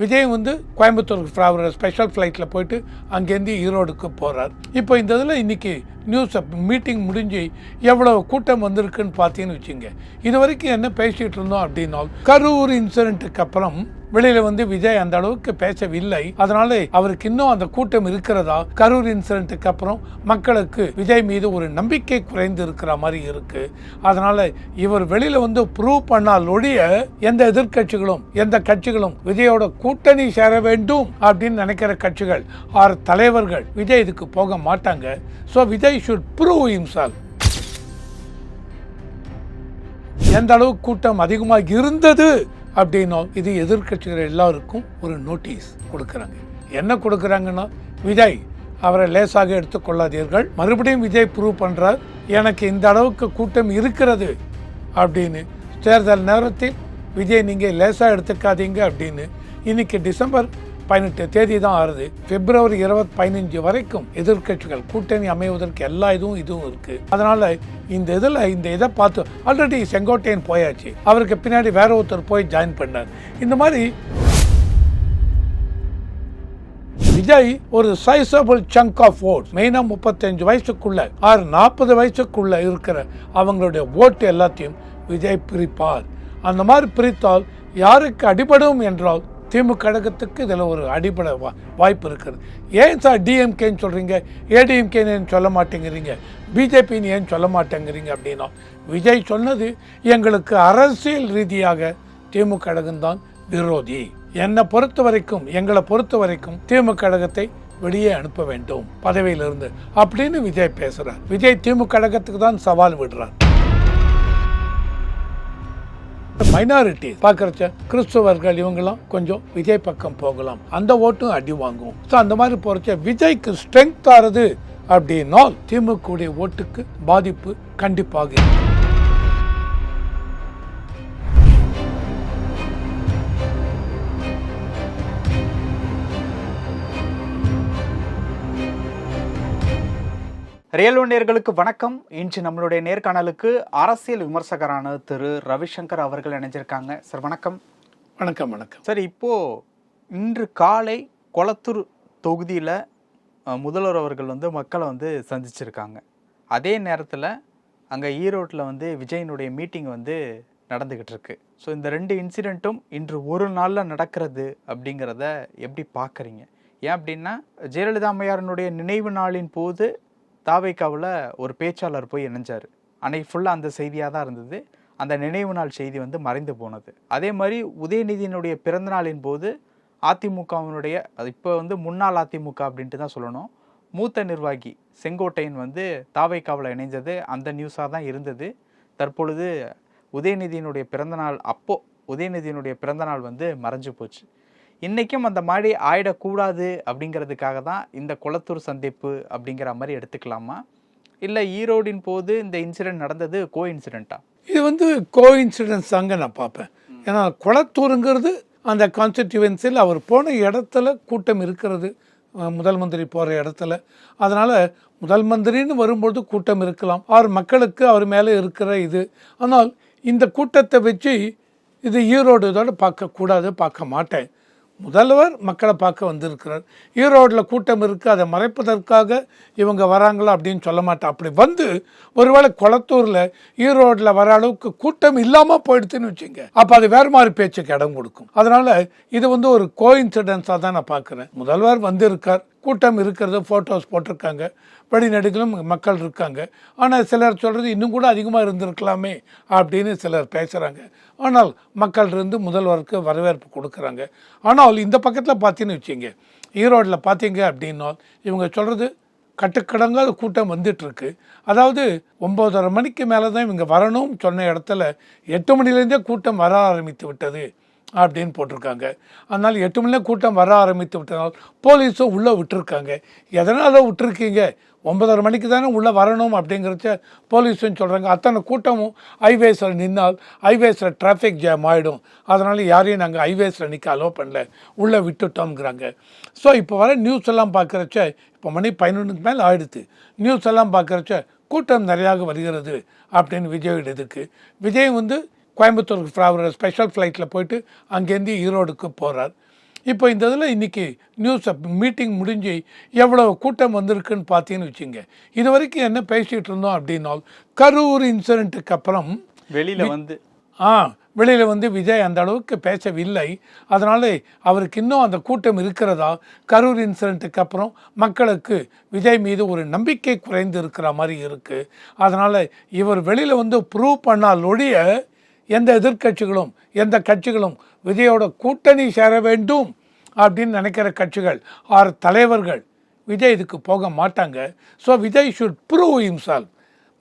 விஜய் வந்து கோயம்புத்தூருக்கு அவரோட ஸ்பெஷல் ஃப்ளைட்டில் போயிட்டு அங்கேருந்து ஈரோடுக்கு போகிறார். இப்போ இந்த இதில் இன்றைக்கி நியூஸ் மீட்டிங் முடிஞ்சு எவ்வளோ கூட்டம் வந்திருக்குன்னு பார்த்தீங்கன்னு வச்சுங்க. இது வரைக்கும் என்ன பேசிகிட்டு இருந்தோம் அப்படின்னா, கரூர் இன்சிடென்ட்டுக்கு அப்புறம் வெளியில வந்து விஜய் அந்த அளவுக்கு பேசவில்லை. அதனால அவருக்கு இன்னும் அந்த கூட்டம் இருக்கிறதா, கரூர் இன்சிடென்ட்டுக்கு அப்புறம் மக்களுக்கு விஜய் மீது ஒரு நம்பிக்கை குறைந்து இருக்கிற மாதிரி இருக்கு. அதனால இவர் வெளியில வந்து ப்ரூவ் பண்ணால் ஒழிய எந்த எதிர்கட்சிகளும் எந்த கட்சிகளும் விஜயோட கூட்டணி சேர வேண்டும் அப்படின்னு நினைக்கிற கட்சிகள் ஆர் தலைவர்கள் விஜய் இதுக்கு போக மாட்டாங்க. So Vijay should prove himself. எந்த அளவுக்கு கூட்டம் அதிகமாக இருந்தது அப்படின்னா இது எதிர்கட்சிகள் எல்லாருக்கும் ஒரு நோட்டீஸ் கொடுக்குறாங்க. என்ன கொடுக்குறாங்கன்னா, விஜய் அவரை லேசாக எடுத்துக்கொள்ளாதீர்கள். மறுபடியும் விஜய் ப்ரூவ் பண்ணுறார் எனக்கு இந்த அளவுக்கு கூட்டம் இருக்கிறது அப்படின்னு. தேர்தல் நேரத்தில் விஜய் நீங்கள் லேசாக எடுத்துக்காதீங்க அப்படின்னு. இன்னைக்கு டிசம்பர் 18 தேதி தான் ஆறுது. பிப்ரவரி 15 வரைக்கும் எதிர்கட்சிகள் கூட்டணி அமைவதற்கு எல்லா இதுவும் இருக்கு. அதனால இந்த இதை பார்த்து ஆல்ரெடி செங்கோட்டையன் போயாச்சு, அவருக்கு பின்னாடி வேற ஒருத்தர் போய் ஜாயின் பண்ணார். இந்த மாதிரி விஜய் ஒரு சைசபிள் சங்க் ஆஃப் ஓட்ஸ், மெயினா 35 வயசுக்குள்ள 40 வயசுக்குள்ள இருக்கிற அவங்களுடைய ஓட்டு எல்லாத்தையும் விஜய் பிரிப்பார். அந்த மாதிரி பிரித்தால் யாருக்கு அடிபடும் என்றால் திமுக கழகத்துக்கு இதில் ஒரு அடிப்படை வாய்ப்பு இருக்கிறது. ஏன் சார் டிஎம்கேன்னு சொல்கிறீங்க, ஏடிஎம்கேன்னு ஏன் சொல்ல மாட்டேங்கிறீங்க, பிஜேபின்னு ஏன் சொல்ல மாட்டேங்கிறீங்க அப்படின்னா, விஜய் சொன்னது எங்களுக்கு அரசியல் ரீதியாக திமுக கழகம்தான் விரோதி. என்னை பொறுத்த வரைக்கும் எங்களை பொறுத்த வரைக்கும் திமுக கழகத்தை வெளியே அனுப்ப வேண்டும் பதவியிலிருந்து அப்படின்னு விஜய் பேசுகிறார். விஜய் திமுக கழகத்துக்கு தான் சவால் விடுறார். மைனாரிட்டி பார்க்கறச்ச கிறிஸ்தவர்கள் இவங்கெல்லாம் கொஞ்சம் விஜய் பக்கம் போகலாம், அந்த ஓட்டும் அடி வாங்கும். ஸோ அந்த மாதிரி போறச்ச விஜய்க்கு ஸ்ட்ரென்த் ஆறுது அப்படின்னா திமுக ஓட்டுக்கு பாதிப்பு கண்டிப்பாக. ரியல் நேயர்களுக்கு வணக்கம். இன்று நம்மளுடைய நேர்காணலுக்கு அரசியல் விமர்சகரான திரு ரவிசங்கர் அவர்கள் இணைஞ்சிருக்காங்க. சார் வணக்கம். வணக்கம். வணக்கம் சார். இப்போது இன்று காலை கொளத்தூர் தொகுதியில் முதல்வர் அவர்கள் வந்து மக்களை சந்திச்சிருக்காங்க. அதே நேரத்தில் அங்கே ஈரோட்டில் விஜயினுடைய மீட்டிங் நடந்துக்கிட்டு இருக்கு. ஸோ இந்த 2 இன்சிடெண்ட்டும் இன்று ஒரு நாளில் நடக்கிறது அப்படிங்கிறத எப்படி பார்க்குறீங்க? ஏன் அப்படின்னா, ஜெயலலிதா அம்மையாரினுடைய நினைவு நாளின் போது தாவேக்காவில் ஒரு பேச்சாளர் போய் இணைஞ்சார். அன்னைக்கு ஃபுல்லாக அந்த செய்தியாக தான் இருந்தது. அந்த நினைவு நாள் செய்தி மறைந்து போனது. அதே மாதிரி உதயநிதியினுடைய பிறந்தநாளின் போது அதிமுகவினுடைய இப்போ முன்னாள் அதிமுக அப்படின்ட்டு தான் சொல்லணும், மூத்த நிர்வாகி செங்கோட்டையன் தாவேக்காவில் இணைஞ்சது அந்த நியூஸாக தான் இருந்தது. தற்பொழுது உதயநிதியினுடைய பிறந்தநாள், அப்போது உதயநிதியினுடைய பிறந்தநாள் மறைஞ்சு போச்சு. இன்றைக்கும் அந்த மாதிரி ஆயிடக்கூடாது அப்படிங்கிறதுக்காக தான் இந்த கொளத்தூர் சந்திப்பு அப்படிங்கிற மாதிரி எடுத்துக்கலாமா, இல்லை ஈரோடின் போது இந்த இன்சிடென்ட் நடந்தது கோ இன்சிடென்ட்டா? இது கோ இன்சிடென்ட்ஸ் தாங்க நான் பார்ப்பேன். ஏன்னா கொளத்தூருங்கிறது அந்த கான்ஸ்டிடியூவன்சியில் அவர் போன இடத்துல கூட்டம் இருக்கிறது, முதல் மந்திரி போகிற இடத்துல. அதனால் முதல் மந்திரின்னு வரும்பொழுது கூட்டம் இருக்கலாம், அவர் மக்களுக்கு அவர் மேலே இருக்கிற இது. ஆனால் இந்த கூட்டத்தை வச்சு இது ஈரோடு இதோட பார்க்கக்கூடாது, பார்க்க மாட்டேன். முதல்வர் மக்களை பார்க்க வந்திருக்கிறார். ஈரோடில் கூட்டம் இருக்குது, அதை மறைப்பதற்காக இவங்க வராங்களா அப்படின்னு சொல்ல மாட்டேன். அப்படி ஒருவேளை கொளத்தூரில் ஈரோடில் வர அளவுக்கு கூட்டம் இல்லாமல் போயிடுச்சுன்னு வச்சுங்க, அப்போ அது வேறு மாதிரி பேச்சுக்கு இடம் கொடுக்கும். அதனால் இது ஒரு கோ இன்சிடென்ஸாக தான் நான் பார்க்குறேன். முதல்வர் வந்திருக்கார், கூட்டம் இருக்கிறது, ஃபோட்டோஸ் போட்டிருக்காங்க, வெளிநடுகளும் மக்கள் இருக்காங்க. ஆனால் சிலர் சொல்கிறது இன்னும் கூட அதிகமாக இருந்திருக்கலாமே அப்படின்னு சிலர் பேசுகிறாங்க. ஆனால் மக்கள் இருந்து முதல்வருக்கு வரவேற்பு கொடுக்குறாங்க. ஆனால் இந்த பக்கத்தில் பார்த்தீங்கன்னு வச்சுங்க, ஈரோடில் பார்த்தீங்க அப்படின்னா இவங்க சொல்கிறது கட்டுக்கடங்காத கூட்டம் வந்துட்டுருக்கு. அதாவது 9:30 மணிக்கு மேலே தான் இவங்க வரணும்னு சொன்ன இடத்துல 8 மணிலேருந்தே கூட்டம் வர ஆரம்பித்து விட்டது அப்படின்னு போட்டிருக்காங்க. அதனால் 8 மணில கூட்டம் வர ஆரம்பித்து விட்டதால் போலீஸும் உள்ளே விட்டுருக்காங்க. எதனால் விட்டுருக்கீங்க, 9:30 மணிக்கு தானே உள்ளே வரணும் அப்படிங்கிறச்ச போலீஸுன்னு சொல்கிறாங்க. அத்தனை கூட்டமும் ஹைவேஸில் நின்னால் ஹைவேஸில் டிராஃபிக் ஜாம் ஆகிடும், அதனால் யாரையும் நாங்கள் ஹைவேஸில் நிற்க அலோவ் பண்ணல, உள்ளே விட்டுட்டோம்ங்கிறாங்க. ஸோ இப்போ வர நியூஸ் எல்லாம் பார்க்குறச்ச, இப்போ மணி 11க்கு மேலே ஆகிடுது, நியூஸ் எல்லாம் பார்க்குறச்ச கூட்டம் நிறையாக வருகிறது அப்படின்னு விஜய் இதுக்கு. விஜய் கோயம்புத்தூருக்கு அவரோட ஸ்பெஷல் ஃப்ளைட்டில் போயிட்டு அங்கேருந்து ஈரோடுக்கு போகிறார். இப்போ இந்த இதில் இன்றைக்கி நியூஸ் மீட்டிங் முடிஞ்சு எவ்வளோ கூட்டம் வந்திருக்குன்னு பார்த்தீங்கன்னு வச்சுங்க. இது வரைக்கும் என்ன பேசிகிட்டு இருந்தோம் அப்படின்னால், கரூர் இன்சிடெண்ட்டுக்கு அப்புறம் வெளியில் வந்து விஜய் அந்த அளவுக்கு பேசவில்லை. அதனால் அவருக்கு இன்னும் அந்த கூட்டம் இருக்கிறதா, கரூர் இன்சிடெண்ட்டுக்கு அப்புறம் மக்களுக்கு விஜய் மீது ஒரு நம்பிக்கை குறைந்து இருக்கிற மாதிரி இருக்குது. அதனால் இவர் வெளியில் வந்து ப்ரூவ் பண்ணால் ஒழிய எந்த எதிர்க்கட்சிகளும் எந்த கட்சிகளும் விஜயோட கூட்டணி சேர வேண்டும் அப்படின்னு நினைக்கிற கட்சிகள் ஆர் தலைவர்கள் விஜய் இதுக்கு போக மாட்டாங்க. So Vijay should prove himself.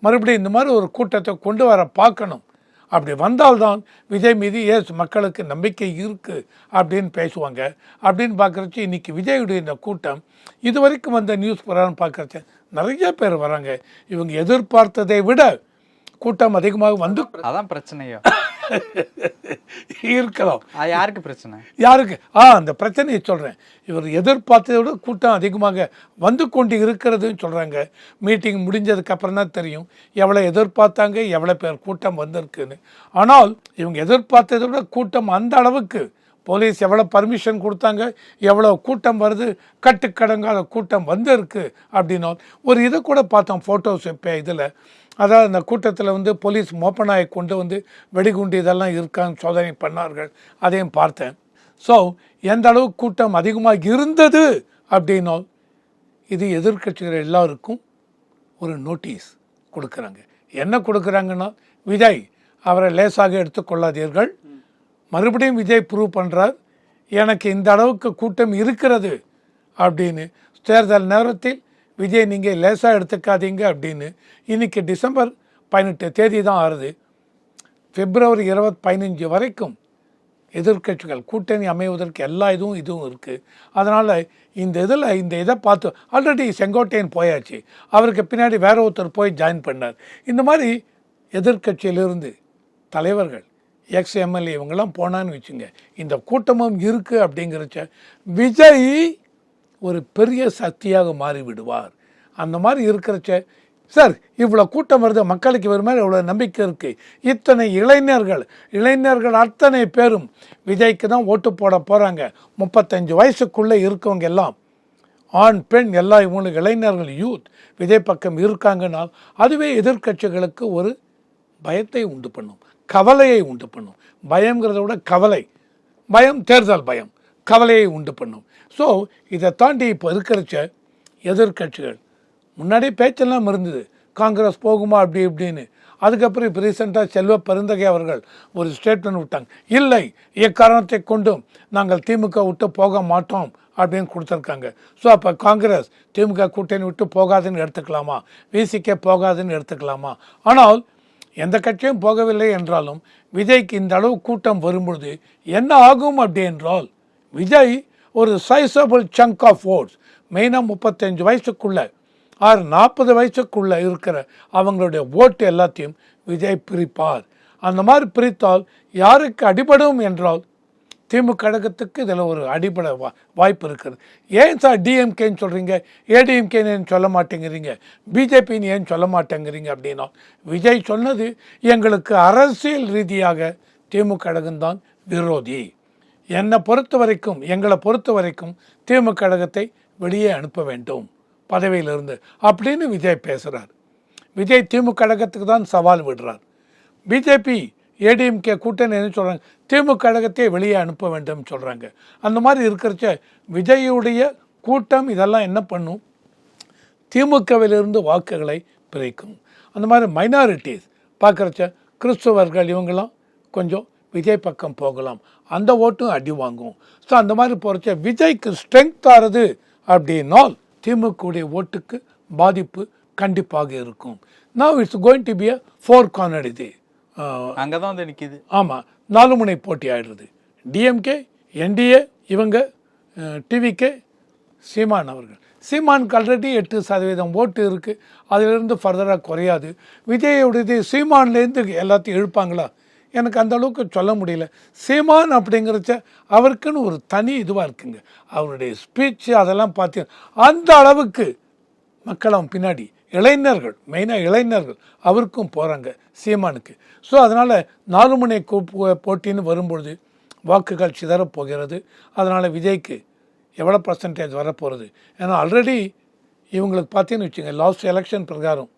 மறுபடியும் இந்த மாதிரி ஒரு கூட்டத்தை கொண்டு வர பார்க்கணும். அப்படி வந்தால்தான் விஜய் மீது மக்களுக்கு நம்பிக்கை இருக்குது அப்படின்னு பேசுவாங்க. அப்படின்னு பார்க்குறச்சு இன்றைக்கி விஜயுடைய இந்த கூட்டம் இது வரைக்கும் வந்த நியூஸ் பிரகாரம் பார்க்குறச்ச நிறைய பேர் வராங்க. இவங்க எதிர்பார்த்ததை விட கூட்டம் அதிகமாக வந்து அதான் பிரச்சனையோ இருக்கலாம். யாருக்கு பிரச்சனை? யாருக்கு அந்த பிரச்சனையை சொல்கிறேன். இவர் எதிர்பார்த்ததை விட கூட்டம் அதிகமாக வந்து கொண்டு இருக்கிறதுன்னு சொல்கிறாங்க. மீட்டிங் முடிஞ்சதுக்கு அப்புறம் தான் தெரியும் எவ்வளோ எதிர்பார்த்தாங்க, எவ்வளோ பேர் கூட்டம் வந்திருக்குன்னு. ஆனால் இவங்க எதிர்பார்த்ததை விட கூட்டம் அந்த அளவுக்கு, போலீஸ் எவ்வளோ பர்மிஷன் கொடுத்தாங்க, எவ்வளோ கூட்டம் வருது, கட்டுக்கடங்காத கூட்டம் வந்திருக்கு அப்படின்னா ஒரு இதை கூட பார்த்தோம் ஃபோட்டோஸ். இப்போ இதில் அதாவது அந்த கூட்டத்தில் வந்து போலீஸ் மோப்பனாயை கொண்டு வந்து வெடிகுண்டு இதெல்லாம் இருக்கான்னு சோதனை பண்ணார்கள், அதையும் பார்த்தேன். ஸோ எந்த அளவுக்கு கூட்டம் அதிகமாக இருந்தது அப்படின்னா இது எதிர்க்கட்சிகள் எல்லாருக்கும் ஒரு நோட்டீஸ் கொடுக்குறாங்க. என்ன கொடுக்குறாங்கன்னா, விஜய் அவரை லேசாக எடுத்துக்கொள்ளாதீர்கள், மறுபடியும் விஜய் ப்ரூவ் பண்ணுறார் எனக்கு இந்த அளவுக்கு கூட்டம் இருக்கிறது அப்படின்னு. தேர்தல் நேரத்தில் விஜய் நீங்கள் லேசாக எடுத்துக்காதீங்க அப்படின்னு. இன்றைக்கி டிசம்பர் 18 தேதி தான் ஆறுது. பிப்ரவரி 15 வரைக்கும் எதிர்க்கட்சிகள் கூட்டணி அமைவதற்கு எல்லா இதுவும் இருக்குது. அதனால் இந்த இதை பார்த்து ஆல்ரெடி செங்கோட்டையன் போயாச்சு, அவருக்கு பின்னாடி வேற ஒருத்தர் போய் ஜாயின் பண்ணார். இந்த மாதிரி எதிர்க்கட்சியிலிருந்து தலைவர்கள் எக்ஸ்-எம்எல்ஏ இவங்கெல்லாம் போனான்னு வச்சுங்க, இந்த கூட்டமும் இருக்குது அப்படிங்கிறச்ச விஜய் ஒரு பெரிய சக்தியாக மாறிவிடுவார். அந்த மாதிரி இருக்கிறச்ச சார் இவ்வளோ கூட்டம் வருது, மக்களுக்கு இவர் மேலே இவ்வளோ நம்பிக்கை இருக்குது, இத்தனை இளைஞர்கள் அத்தனை பேரும் விஜய்க்கு தான் ஓட்டு போட போகிறாங்க. 35 வயசுக்குள்ளே இருக்கவங்க எல்லாம், ஆண் பெண் எல்லாம் இவங்களுக்கு இளைஞர்கள் யூத் விஜய் பக்கம் இருக்காங்கன்னா அதுவே எதிர்க்கட்சிகளுக்கு ஒரு பயத்தை உண்டு பண்ணும், கவலையை உண்டு பண்ணும். பயங்கிறத விட பயம் தேர்தல் பயம், கவலையை உண்டு பண்ணும். ஸோ இதை தாண்டி இப்போ இருக்கிறச்ச எதிர்க்கட்சிகள் முன்னாடி பேச்செல்லாம் இருந்தது, காங்கிரஸ் போகுமா அப்படி இப்படின்னு. அதுக்கப்புறம் இப்போ ரீசெண்டாக செல்வ பெருந்தகை அவர்கள் ஒரு ஸ்டேட்மெண்ட் விட்டாங்க, இல்லை எக்காரணத்தை கொண்டும் நாங்கள் திமுக விட்டு போக மாட்டோம் அப்படின்னு கொடுத்துருக்காங்க. ஸோ அப்போ காங்கிரஸ் திமுக கூட்டணி விட்டு போகாதுன்னு எடுத்துக்கலாமா, விசிகே போகாதுன்னு எடுத்துக்கலாமா? ஆனால் எந்த கட்சியும் போகவில்லை என்றாலும் விஜய்க்கு இந்த அளவு கூட்டம் வரும்பொழுது என்ன ஆகும் அப்படி என்றால், விஜய் ஒரு சைசபிள் சங்க் ஆஃப் ஓட்ஸ், மெயினாக 35 வயசுக்குள்ளே ஆர் 40 வயசுக்குள்ளே இருக்கிற அவங்களுடைய ஓட்டு எல்லாத்தையும் விஜய் பிரிப்பார். அந்த மாதிரி பிரித்தால் யாருக்கு அடிபடும் என்றால் திமுக கழகத்துக்கு இதில் ஒரு அடிப்படை வாய்ப்பு இருக்கிறது. ஏன் சார் டிஎம்கேன்னு சொல்கிறீங்க, ஏடிஎம்கேன்னு ஏன் சொல்ல மாட்டேங்கிறீங்க, பிஜேபின்னு ஏன் சொல்ல மாட்டேங்கிறீங்க அப்படின்னா, விஜய் சொன்னது எங்களுக்கு அரசியல் ரீதியாக திமுக கழகம்தான் விரோதி, எங்களை பொறுத்த வரைக்கும் திமுக கழகத்தை வெளியே அனுப்ப வேண்டும் பதவியிலிருந்து அப்படின்னு விஜய் பேசுகிறார். விஜய் திமுக கழகத்துக்கு தான் சவால் விடுறார். பிஜேபி ஏடிஎம்கே கூட்டணி என்ன சொல்கிறாங்க, திமுக கழகத்தை வெளியே அனுப்ப வேண்டும் சொல்கிறாங்க. அந்த மாதிரி இருக்கிறச்ச விஜயுடைய கூட்டம் இதெல்லாம் என்ன பண்ணும், திமுகவிலிருந்து வாக்குகளை பிரிக்கும். அந்த மாதிரி மைனாரிட்டிஸ் பார்க்குறச்ச கிறிஸ்தவர்கள் இவங்கெல்லாம் கொஞ்சம் விஜய் பக்கம் போகலாம், அந்த ஓட்டும் அடி வாங்கும். ஸோ அந்த மாதிரி போகிறச்ச விஜய்க்கு ஸ்ட்ரென்த் ஆறுது அப்படின்னால் திமுகவுடைய ஓட்டுக்கு பாதிப்பு கண்டிப்பாக இருக்கும். Now it's going to be a 4 corner. இது அங்கே தான் வந்து நிற்கிது. ஆமாம், 4 முனை போட்டி ஆகிடுறது. டிஎம்கே, என்டிஏ, இவங்க டிவிகே, சீமானுக்கு ஆல்ரெடி 8% ஓட்டு இருக்குது, அதிலிருந்து ஃபர்தராக குறையாது. விஜயோடைய சீமான்லேருந்து எல்லாத்தையும் இழுப்பாங்களா, எனக்கு அந்த அளவுக்கு சொல்ல முடியல. சீமான் அப்படிங்கிறச்ச அவருக்குன்னு ஒரு தனி இதுவாக இருக்குங்க, அவருடைய ஸ்பீச்சு அதெல்லாம் பார்த்து அந்த அளவுக்கு மக்கள் அவன் பின்னாடி இளைஞர்கள், மெயினாக இளைஞர்கள் அவருக்கும் போகிறாங்க சீமானுக்கு. ஸோ அதனால் 4 முனை போட்டின்னு வரும்பொழுது வாக்குகள் சிதறப் போகிறது. அதனால் விஜய்க்கு எவ்வளோ பர்சன்டேஜ் வரப்போகிறது. ஏன்னா ஆல்ரெடி இவங்களுக்கு பார்த்தீங்கன்னு வச்சுங்க, லாஸ்ட் எலெக்ஷன் பிரகாரம்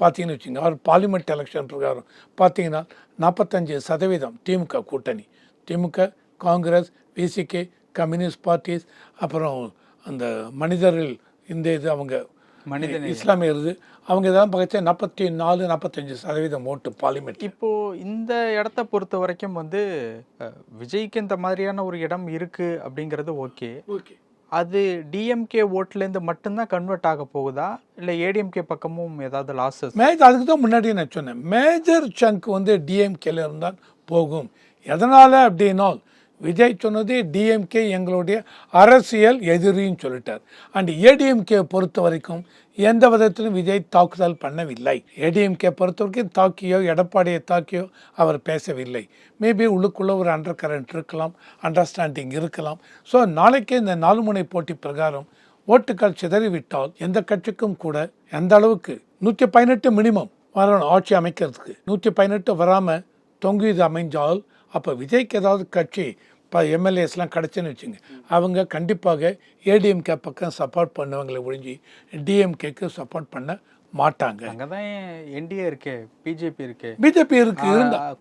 பார்த்தீங்கன்னு வச்சுங்க, அவர் பார்லிமெண்ட் எலெக்ஷன் பிரகாரம் பார்த்தீங்கன்னா 45% திமுக கூட்டணி, திமுக, காங்கிரஸ், விசிகே, கம்யூனிஸ்ட் பார்ட்டிஸ், அப்புறம் அந்த மனிதர்கள் இந்த இது அவங்க இஸ்லாமியர் இது அவங்க இதெல்லாம் பக்கத்து 44-45% ஓட்டு பார்லிமெண்ட். இப்போ இந்த இடத்த பொறுத்த வரைக்கும் வந்து விஜய்க்கு இந்த மாதிரியான ஒரு இடம் இருக்கு அப்படிங்கிறது ஓகே. அது டிஎம்கே ஓட்டுலேருந்து மட்டும்தான் கன்வெர்ட் ஆக போகுதா இல்லை ஏடிஎம்கே பக்கமும் ஏதாவது லாஸஸ்? அதுக்கு தான் முன்னாடி நான் சொன்னேன், மேஜர் சங்க் வந்து டிஎம்கேல இருந்தால் போகும். எதனால் அப்படின்னா விஜய் சொன்னது டிஎம்கே எங்களுடைய அரசியல் எதிரின்னு சொல்லிட்டார். அண்ட் ஏடிஎம்கே பொறுத்த வரைக்கும் எந்த விதத்திலும் விஜய் தாக்குதல் பண்ணவில்லை. ஏடிஎம்கே பொறுத்த வரைக்கும் தாக்கியோ எடப்பாடியை தாக்கியோ அவர் பேசவில்லை. மேபி உள்ளுக்குள்ளே ஒரு அண்டர் கரண்ட் இருக்கலாம், அண்டர்ஸ்டாண்டிங் இருக்கலாம். ஸோ நாளைக்கே இந்த 4 முனை போட்டி பிரகாரம் ஓட்டுகள் சிதறிவிட்டால் எந்த கட்சிக்கும் கூட எந்த அளவுக்கு 118 மினிமம் வரணும் ஆட்சி அமைக்கிறதுக்கு. 118 வராமல் தொங்குது அமைஞ்சால் அப்போ விஜய்க்கு ஏதாவது கட்சி இப்போ எம்எல்ஏஸ்லாம் கிடச்சுன்னு வச்சுங்க, அவங்க கண்டிப்பாக ஏடிஎம்கே பக்கம் சப்போர்ட் பண்ணுவாங்களை ஒழிஞ்சு டிஎம்கேக்கு சப்போர்ட் பண்ண மாட்டாங்க. அங்கே தான் என்டிஏ இருக்கு, பிஜேபி இருக்கு, பிஜேபி இருக்கு.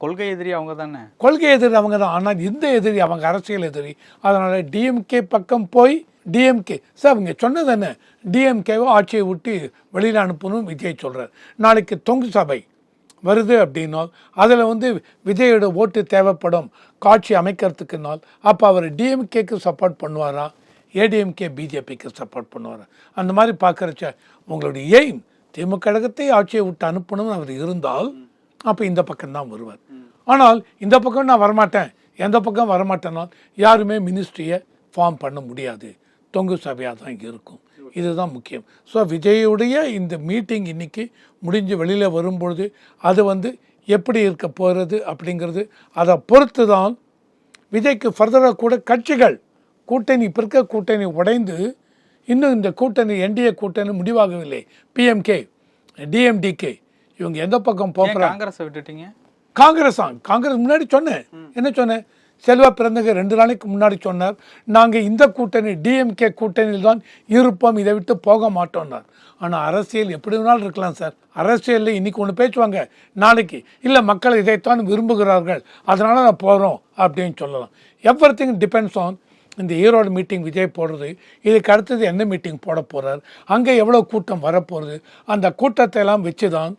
கொள்கை எதிரி அவங்க தானே, கொள்கை எதிரி அவங்க தான். ஆனால் இந்த எதிரி அவங்க அரசியல் எதிரி. அதனால் டிஎம்கே பக்கம் போய் டிஎம்கே சார் அவங்க சொன்னது என்ன, டிஎம்கேவை ஆட்சியை விட்டு வெளியில் அனுப்பணும் விஜய் சொல்கிறார். நாளைக்கு தொங்கு சபை வருது அப்படின்னால் அதில் வந்து விஜயோட ஓட்டு தேவைப்படும் காட்சி அமைக்கிறதுக்குனால் அப்போ அவர் டிஎம்கேக்கு சப்போர்ட் பண்ணுவாரா, ஏடிஎம்கே பிஜேபிக்கு சப்போர்ட் பண்ணுவாரா? அந்த மாதிரி பார்க்குறச்ச உங்களுடைய எய்ம் திமுக கழகத்தை ஆட்சியை விட்டு அனுப்பணும்னு அவர் இருந்தால் அப்போ இந்த பக்கம்தான் வருவார். ஆனால் இந்த பக்கம் நான் வரமாட்டேன், எந்த பக்கம் வரமாட்டேனால் யாருமே மினிஸ்ட்ரியை ஃபார்ம் பண்ண முடியாது, தொங்கு சபையாக தான் இருக்கும். இதுதான் முக்கியம். ஸோ விஜயுடைய இந்த மீட்டிங் இன்னைக்கு முடிஞ்சு வெளியில் வரும்பொழுது அது வந்து எப்படி இருக்க போகிறது அப்படிங்கிறது அதை பொறுத்து தான் விஜய்க்கு ஃபர்தராக கூட கட்சிகள் கூட்டணி இப்போ இருக்க கூட்டணி உடைந்து இன்னும் இந்த கூட்டணி என்டிஏ கூட்டணி முடிவாகவில்லை. பிஎம்கே, டிஎம்டிகே இவங்க எந்த பக்கம் போகிறாங்க? காங்கிரஸை விட்டுட்டீங்க. காங்கிரஸ் முன்னாடி சொன்னேன், என்ன சொன்னேன், செல்வா பிறந்தக 2 நாளைக்கு முன்னாடி சொன்னார், நாங்கள் இந்த கூட்டணி டிஎம்கே கூட்டணியில் தான் இருப்போம், இதை விட்டு போக மாட்டோம்னார். ஆனால் அரசியல் எப்படி வேணாலும் இருக்கலாம் சார். அரசியலில் இன்றைக்கி ஒன்று பேசுவாங்க, நாளைக்கு இல்லை மக்கள் இதைத்தான் விரும்புகிறார்கள் அதனால் நான் போகிறோம் அப்படின்னு சொல்லலாம். எவ்ரிதிங் டிபெண்ட்ஸ் ஆன் இந்த ஈரோடு மீட்டிங் விஜய் போடுறது, இதுக்கு அடுத்தது என்ன மீட்டிங் போட போகிறார், அங்கே எவ்வளோ கூட்டம் வரப்போகிறது, அந்த கூட்டத்தை எல்லாம் வச்சு தான்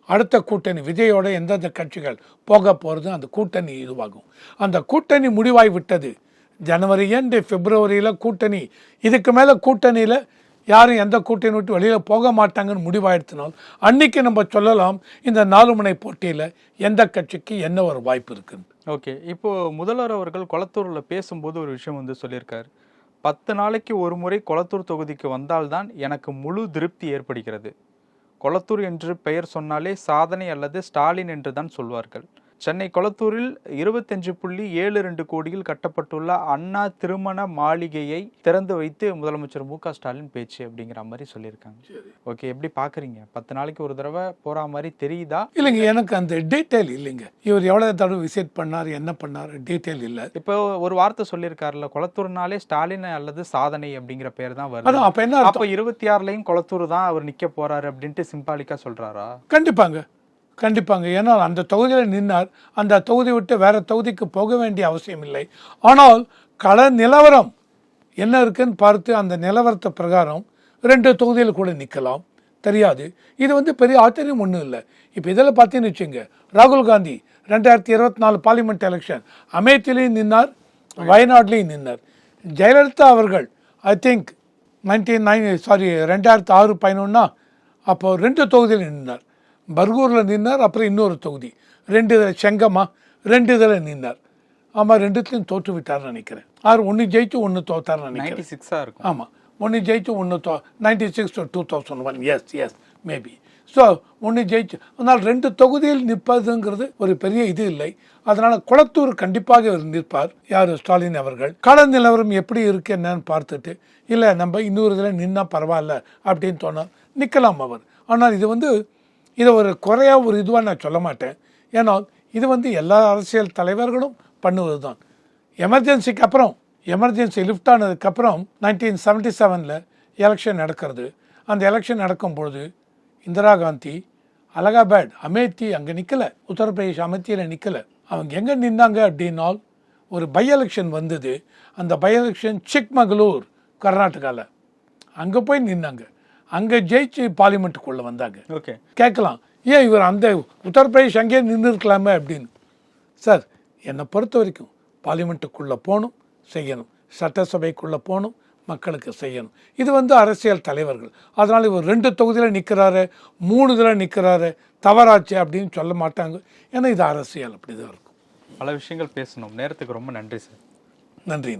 அடுத்த கூட்டணி விஜயோட எந்தெந்த கட்சிகள் போக போகிறது அந்த கூட்டணி இதுவாகும். அந்த கூட்டணி முடிவாகி விட்டது. ஜனவரி எண்டு பிப்ரவரியில் கூட்டணி, இதுக்கு மேலே கூட்டணியில் யாரும் எந்த கூட்டணி விட்டு வெளியில் போக மாட்டாங்கன்னு முடிவாயிடுத்தினால் அன்றைக்கி நம்ம சொல்லலாம் இந்த 4 முனை போட்டியில் எந்த கட்சிக்கு என்ன ஒரு வாய்ப்பு இருக்குன்னு. ஓகே, இப்போது முதல்வர் அவர்கள் கொளத்தூரில் பேசும்போது ஒரு விஷயம் வந்து சொல்லியிருக்கார், 10 நாளைக்கு ஒரு முறை கொளத்தூர் தொகுதிக்கு வந்தால்தான் எனக்கு முழு திருப்தி ஏற்படுகிறது. கொளத்தூர் என்று பெயர் சொன்னாலே சாதனை அல்லது ஸ்டாலின் என்று தான் சொல்வார்கள். சென்னை கொளத்தூரில் 25.72 கோடியில் கட்டப்பட்டுள்ள அண்ணா திருமண மாளிகையை திறந்து வைத்து முதலமைச்சர் மு.க. ஸ்டாலின் பேச்சு அப்படிங்கிற மாதிரி சொல்லியிருக்காங்க. ஓகே, எப்படி பார்க்குறீங்க? 10 நாளைக்கு ஒரு தடவை போகிற மாதிரி தெரியுதா? இல்லைங்க, எனக்கு அந்த டீட்டெயில் இல்லைங்க. இவர் எவ்வளோ தடவை விசிட் பண்ணார், என்ன பண்ணார், டீட்டெயில் இல்லை. இப்போ ஒரு வார்த்தை சொல்லியிருக்காருல்ல, கொளத்தூர்னாலே ஸ்டாலின் அல்லது சாதனை அப்படிங்கிற பேர் தான் வருது. அப்போ என்ன, அப்போ 26லையும் கொளத்தூர் தான் அவர் நிற்க போறாரு அப்படின்ட்டு சிம்பாலிக்கா சொல்றாரா? கண்டிப்பாங்க. ஏன்னா அந்த தொகுதியில் நின்னார், அந்த தொகுதி விட்டு வேறு தொகுதிக்கு போக வேண்டிய அவசியம் இல்லை. ஆனால் கள நிலவரம் என்ன இருக்குன்னு பார்த்து அந்த நிலவரத்தை பிரகாரம் 2 தொகுதியில் கூட நிற்கலாம், தெரியாது. இது வந்து பெரிய ஆச்சரியம் ஒன்றும் இல்லை. இப்போ இதில் பார்த்தீங்கன்னு வச்சுங்க, ராகுல் காந்தி 2024 பார்லிமெண்ட் எலெக்ஷன் அமேத்திலையும் நின்னார், வயநாட்லேயும் நின்னார். ஜெயலலிதா அவர்கள் ஐ திங்க் 2006-11 அப்போ 2 தொகுதியில் நின்னார். பர்கூரில் நின்னார், அப்புறம் இன்னொரு தொகுதி 2 இதில் செங்கம்மா 2 இதில் நின்னார். ஆமாம், 2த்துலையும் தோற்று விட்டார்னு நினைக்கிறேன். 1 ஜெயிச்சு 1 தோத்தார்னு நினைக்கிறேன். 96 இருக்கும். ஆமாம், 1 ஜெயிச்சு 1 96 to 2001. S maybe. ஸோ 1 ஜெயிச்சு, அதனால் 2 தொகுதியில் நிற்பதுங்கிறது ஒரு பெரிய இது இல்லை. அதனால் கொளத்தூர் கண்டிப்பாக நிற்பார் யார், ஸ்டாலின் அவர்கள். கள நிலவரம் எப்படி இருக்குது என்னன்னு பார்த்துட்டு, இல்லை நம்ம இன்னொரு இதில் நின்னா பரவாயில்ல அப்படின்னு சொன்னால் நிற்கலாம் அவர். ஆனால் இது வந்து இதை ஒரு குறையாக ஒரு இதுவாக நான் சொல்ல மாட்டேன். ஏன்னால் இது வந்து எல்லா அரசியல் தலைவர்களும் பண்ணுவது தான். எமர்ஜென்சிக்கு அப்புறம் எமர்ஜென்சி லிஃப்ட் ஆனதுக்கப்புறம் 1977 எலெக்ஷன் நடக்கிறது. அந்த எலெக்ஷன் நடக்கும்பொழுது இந்திரா காந்தி அலகாபாத் அமேத்தி அங்கே நிற்கலை, உத்தரப்பிரதேஷ் அமேத்தியில் நிற்கலை. அவங்க எங்கே நின்னாங்க அப்படின்னால் ஒரு பை எலெக்ஷன் வந்தது. அந்த பை எலெக்ஷன் சிக்மகளூர் கர்நாடகாவில், அங்கே போய் நின்னாங்க. அங்கே ஜெயிச்சு பார்லிமெண்ட்டுக்குள்ளே வந்தாங்க. ஓகே, கேட்கலாம், ஏன் இவர் அந்த உத்தரப்பிரதேஷ் அங்கேயே நின்று இருக்கலாமே அப்படின்னு. சார், என்னை பொறுத்த வரைக்கும் பார்லிமெண்ட்டுக்குள்ளே போகணும், செய்யணும், சட்டசபைக்குள்ளே போகணும், மக்களுக்கு செய்யணும். இது அரசியல் தலைவர்கள். அதனால் இவர் 2 தொகுதியில் நிற்கிறாரு, 3 இதில் நிற்கிறாரு, தவறாச்சு அப்படின்னு சொல்ல மாட்டாங்க. ஏன்னா இது அரசியல் அப்படி தான் இருக்கும். பல விஷயங்கள் பேசணும். நேரத்துக்கு ரொம்ப நன்றி சார். நன்றி.